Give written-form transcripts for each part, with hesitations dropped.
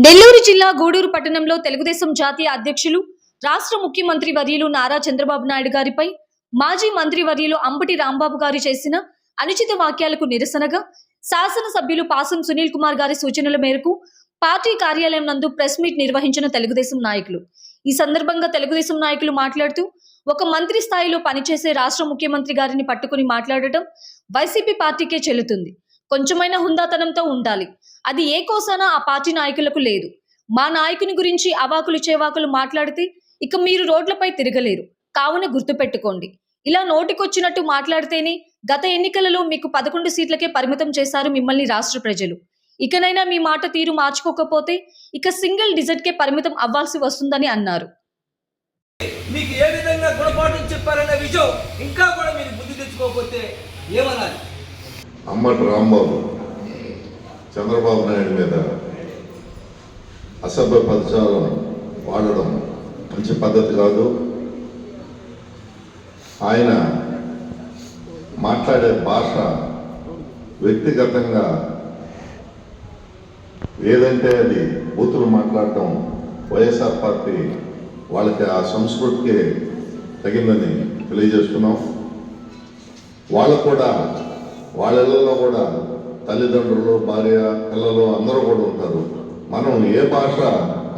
నెల్లూరు జిల్లా గూడూరు పట్టణంలో తెలుగుదేశం జాతీయ అధ్యక్షులు రాష్ట్ర ముఖ్యమంత్రి వర్యులు నారా చంద్రబాబు నాయుడు గారిపై మాజీ మంత్రి వర్యులు అంబటి రాంబాబు గారు చేసిన అనుచిత వాక్యాలకు నిరసనగా శాసనసభ్యులు పాసం సునీల్ కుమార్ గారి సూచనల మేరకు పార్టీ కార్యాలయం నందు ప్రెస్ మీట్ నిర్వహించిన తెలుగుదేశం నాయకులు. ఈ సందర్భంగా తెలుగుదేశం నాయకులు మాట్లాడుతూ, ఒక మంత్రి స్థాయిలో పనిచేసే రాష్ట్ర ముఖ్యమంత్రి గారిని పట్టుకుని మాట్లాడటం వైసీపీ పార్టీకే చెల్లుతుంది. కొంచెమైనా హుందాతనంతో ఉండాలి. అది ఏ కోసానా ఆ పార్టీ నాయకులకు లేదు. మా నాయకుని గురించి అవాకులు చేవాకులు మాట్లాడితే ఇక మీరు రోడ్లపై తిరగలేరు. కావున గుర్తుపెట్టుకోండి. ఇలా నోటికొచ్చినట్టు మాట్లాడితేనే గత ఎన్నికలలో మీకు 11 సీట్లకే పరిమితం చేశారు మిమ్మల్ని రాష్ట్ర ప్రజలు. ఇకనైనా మీ మాట తీరు మార్చుకోకపోతే ఇక సింగిల్ డిజిట్కే పరిమితం అవ్వాల్సి వస్తుందని అన్నారు. మీకు ఏ విధంగా గుణపాఠం చెప్పారనే విషయం ఇంకా కూడా మీరు బుద్ధి తెచ్చుకోకపోతే ఏమనాలి? అంబటి రాంబాబు చంద్రబాబు నాయుడు మీద అసభ్య పదజాలం వాడడం మంచి పద్ధతి కాదు. ఆయన మాట్లాడే భాష వ్యక్తిగతంగా ఏదంటే అది బూతులు మాట్లాడటం వైఎస్ఆర్ పార్టీ వాళ్ళకి ఆ సంస్కృతికి తగిందని తెలియజేస్తున్నాం. వాళ్ళు కూడా వాళ్ళ ఇళ్లలో కూడా తల్లిదండ్రులు, భార్య, పిల్లలు అందరూ కూడా ఉంటారు. మనం ఏ భాష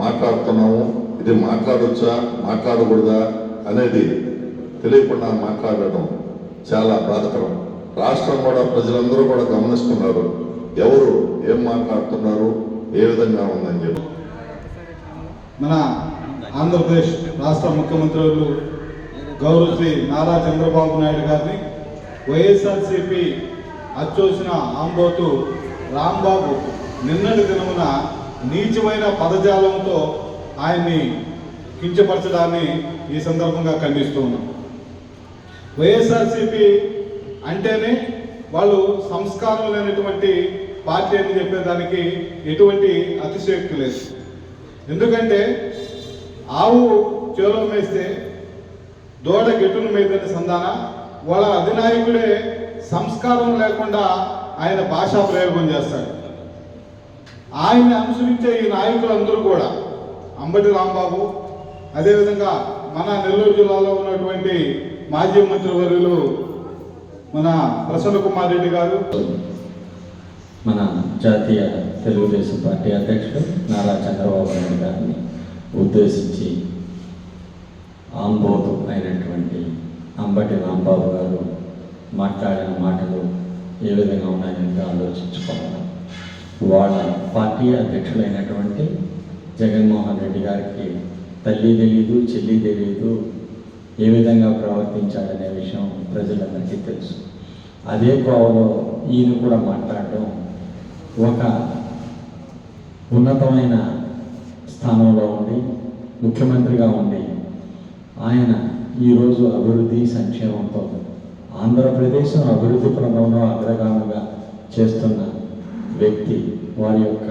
మాట్లాడుతున్నాము, ఇది మాట్లాడొచ్చా మాట్లాడకూడదా అనేది తెలియకుండా మాట్లాడడం చాలా బాధకరం. రాష్ట్రం కూడా ప్రజలందరూ కూడా గమనిస్తున్నారు ఎవరు ఏం మాట్లాడుతున్నారు, ఏ విధంగా ఉందని చెప్పి. మన ఆంధ్రప్రదేశ్ రాష్ట్ర ముఖ్యమంత్రి గౌరవ శ్రీ నారా చంద్రబాబు నాయుడు గారిని వైఎస్ఆర్సీపీ అచ్చోసిన ఆంబోతు రాంబాబు నిన్నటి దినమున నీచమైన పదజాలంతో ఆయన్ని కించపరచడాన్ని ఈ సందర్భంగా ఖండిస్తూ ఉన్నాం. వైఎస్ఆర్సీపీ అంటేనే వాళ్ళు సంస్కారం లేనటువంటి పార్టీ అని చెప్పేదానికి ఎటువంటి అతిశయోక్తి లేదు. ఎందుకంటే ఆవు చేలో మేస్తే దూడ గెట్టును మేదని సంధాన వాళ్ళ అధినాయకుడే సంస్కారం లేకుండా ఆయన భాషా ప్రయోగం చేస్తాడు. ఆయన్ని అనుసరించే ఈ నాయకులందరూ కూడా అంబటి రాంబాబు, అదేవిధంగా మన నెల్లూరు జిల్లాలో ఉన్నటువంటి మాజీ మంత్రివర్యులు మన ప్రసన్న కుమార్ రెడ్డి గారు, మన జాతీయ తెలుగుదేశం పార్టీ అధ్యక్షుడు నారా చంద్రబాబు నాయుడు గారిని ఉద్దేశించి ఆంబోతు అయినటువంటి అంబటి రాంబాబు గారు మాట్లాడిన మాటలు ఏ విధంగా ఉన్నాయని ఆలోచించుకోవాలి. వాళ్ళ పార్టీ అధ్యక్షులైనటువంటి జగన్మోహన్ రెడ్డి గారికి తల్లి తెలీదు, చెల్లి తెలీదు, ఏ విధంగా ప్రవర్తించాడనే విషయం ప్రజలందరికీ తెలుసు. అదే కోవలో ఈయన కూడా మాట్లాడడం ఒక ఉన్నతమైన స్థానంలో ఉండి ముఖ్యమంత్రిగా ఉండి ఆయన ఈరోజు అభివృద్ధి సంక్షేమంతో ఆంధ్రప్రదేశ్ అభివృద్ధి క్రమంలో అగ్రగామిగా చేస్తున్న వ్యక్తి వారి యొక్క